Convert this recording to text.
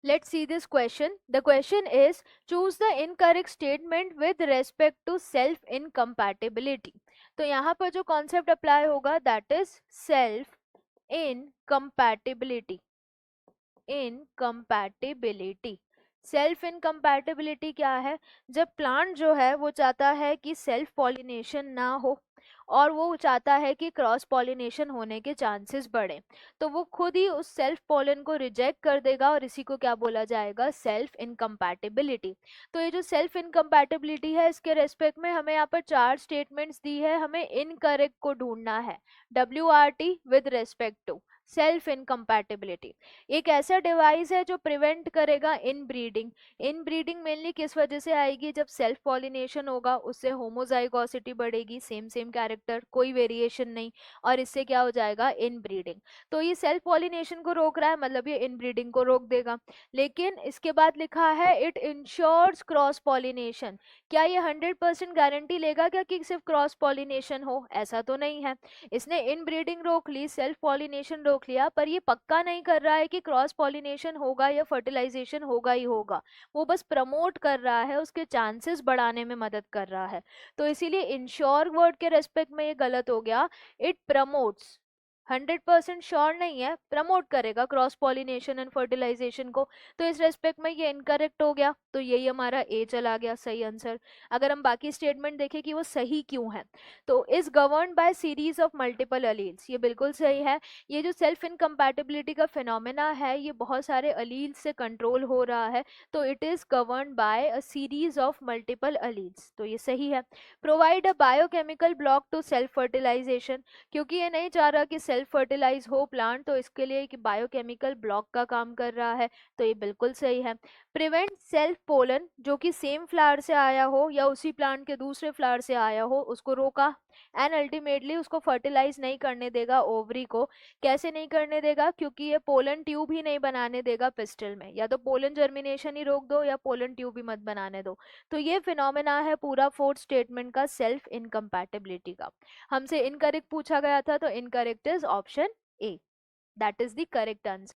Let's see this question. The question is, choose the incorrect statement with respect to self incompatibility. तो यहाँ पर जो concept apply होगा that is self incompatibility. Incompatibility, self incompatibility क्या है? जब plant जो है वो चाहता है कि सेल्फ पॉलिनेशन ना हो और वो चाहता है कि क्रॉस पॉलिनेशन होने के चांसेस बढ़े, तो वो खुद ही उस सेल्फ पॉलन को रिजेक्ट कर देगा और इसी को क्या बोला जाएगा? Self incompatibility. तो ये जो सेल्फ इनकम्पैटिबिलिटी है इसके रेस्पेक्ट में हमें यहाँ पर 4 स्टेटमेंट्स दी है, हमें इनकरेक्ट को ढूंढना है. WRT with respect to self incompatibility. एक ऐसा डिवाइस है जो प्रिवेंट करेगा इनब्रीडिंग. इनब्रीडिंग मेनली किस वजह से आएगी? जब सेल्फ पॉलिनेशन होगा उससे होमोजाइगोसिटी बढ़ेगी, सेम सेम कैरेक्टर, कोई वेरिएशन नहीं, और इससे क्या हो जाएगा? इनब्रीडिंग. तो ये सेल्फ पॉलिनेशन को रोक रहा है, मतलब ये इनब्रीडिंग को रोक देगा. लेकिन इसके बाद लिखा है इट इंश्योर्स क्रॉस पॉलिनेशन. क्या ये 100% गारंटी लेगा क्या कि सिर्फ क्रॉस पॉलिनेशन हो? ऐसा तो नहीं है. इसने इनब्रीडिंग रोक ली, सेल्फ पॉलिनेशन रोक लिया, पर ये पक्का नहीं कर रहा है कि क्रॉस पॉलिनेशन होगा या फर्टिलाइजेशन होगा ही होगा. वो बस प्रमोट कर रहा है, उसके चांसेस बढ़ाने में मदद कर रहा है. तो इसीलिए इंश्योर वर्ड के रेस्पेक्ट में ये गलत हो गया. इट प्रमोट्स, 100% श्योर नहीं है, प्रमोट करेगा क्रॉस पॉलिनेशन एंड फर्टिलाइजेशन को. तो इस रेस्पेक्ट में ये इनकरेक्ट हो गया, तो यही हमारा ए चला गया सही आंसर. अगर हम बाकी स्टेटमेंट देखें कि वो सही क्यों है, तो is govern bye series of multiple alleles, ये बिल्कुल सही है. ये जो सेल्फ इनकम्पैटिबिलिटी का फिनोमेना है ये बहुत सारे अलील्स से कंट्रोल हो रहा है, तो it is govern by a series of multiple alleles, तो ये सही है. Provide a biochemical block to self fertilisation, क्योंकि ये नहीं चाह रहा कि सेल्फ फर्टिलाइज हो प्लांट, तो इसके लिए एक बायोकेमिकल ब्लॉक का काम कर रहा है, तो ये बिल्कुल सही है. प्रिवेंट सेल्फ पोलन, जो कि सेम फ्लावर से आया हो या उसी प्लांट के दूसरे फ्लावर से आया हो उसको रोका. एंड अल्टीमेटली उसको फर्टिलाइज नहीं करने देगा ओवरी को. कैसे नहीं करने देगा? क्योंकि ये पोलन ट्यूब ही नहीं बनाने देगा पिस्टल में. या तो पोलन जर्मिनेशन ही रोक दो या पोलन ट्यूब ही मत बनाने दो. तो ये फिनोमेना है पूरा फोर्थ स्टेटमेंट का, सेल्फ इनकम्पैटिबिलिटी का. हमसे इनकरेक्ट पूछा गया था, तो incorrect is option A. That is the correct answer.